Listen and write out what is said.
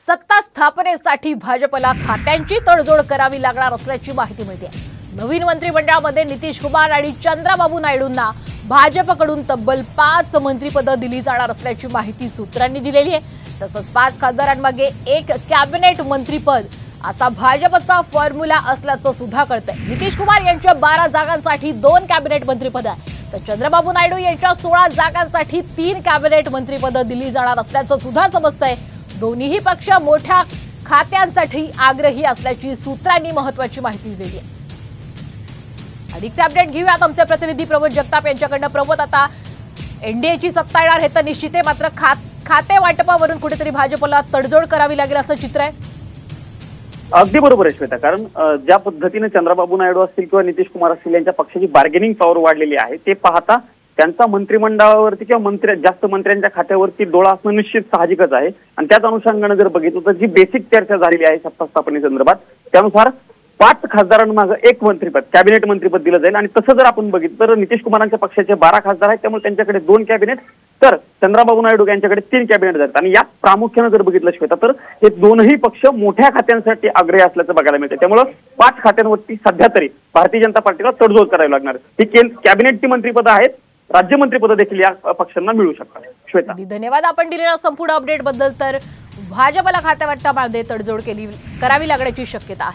सत्ता स्थापनेसाठी भाजपला खात्यांची तडजोड करावी लागणार असल्याची माहिती मिळते। नवीन मंत्रिमंडळामध्ये नितीश कुमार आणि चंद्रबाबू नायडूंना भाजपकडून तब्बल 5 मंत्रिपदं दिली जाणार असल्याची माहिती सूत्रांनी दिलेली आहे। तसंच 5 खासदारांमागे 1 कॅबिनेट मंत्रिपद असा भाजपचा फॉर्म्युला असल्याचं सुद्धा कळतंय। नितीश कुमार यांच्या 12 जागांसाठी 2 कॅबिनेट मंत्रिपद तर चंद्रबाबू नायडू यांच्या 16 जागांसाठी 3 कॅबिनेट मंत्रिपदं दिली जाणार असल्याचं सुद्धा समजतंय। दोन्हीही पक्ष मोठ्या खात्यांसाठी आग्रही असल्याची सूत्रांनी महत्त्वाची माहिती दिली आहे। अधिकचे अपडेट घेऊयात आमचे प्रतिनिधी प्रमोद जगताप यांच्याकडनं। प्रमोद, आता एनडीएची सत्ता येणार हे तर निश्चित आहे, मात्र खाते वाटपावरून कुठेतरी भाजपला तडजोड करावी लागेल असं चित्र आहे। अगदी बरोबर आहे श्वेता, कारण ज्या पद्धतीने चंद्रबाबू नायडू असतील किंवा नितीश कुमार असतील यांच्या पक्षाची बार्गेनिंग पॉवर वाढलेली आहे ते पाहता त्यांचा मंत्रिमंडळावरती किंवा जास्त मंत्र्यांच्या खात्यावरती डोळा असणं निश्चित साहजिकच आहे। आणि त्याच अनुषंगाने जर बघितलं तर जी बेसिक चर्चा झालेली आहे सत्ता स्थापनेसंदर्भात त्यानुसार 5 खासदारांमागे 1 मंत्रिपद कॅबिनेट मंत्रिपद दिलं जाईल। आणि तसं जर आपण बघितलं तर नितीश कुमारांच्या पक्षाचे 12 खासदार आहेत, त्यामुळे त्यांच्याकडे 2 कॅबिनेट तर चंद्रबाबू नायडू यांच्याकडे 3 कॅबिनेट आहेत। आणि यात प्रामुख्याने जर बघितलं श्वेता तर हे दोनही पक्ष मोठ्या खात्यांसाठी आग्रही असल्याचं बघायला मिळतं। त्यामुळे 5 खात्यांवरती सध्या तरी भारतीय जनता पार्टीला तडजोड करावी लागणार। ही कॅबिनेटची मंत्रिपदं आहेत, राज्य मंत्रिपदं देखील या पक्षांना मिळू शकतात। श्वेता, धन्यवाद आपण दिलेल्या संपूर्ण अपडेट बद्दल। तर भाजपला खात्यावाटपामध्ये तडजोड करावी लागण्याची शक्यता आहे।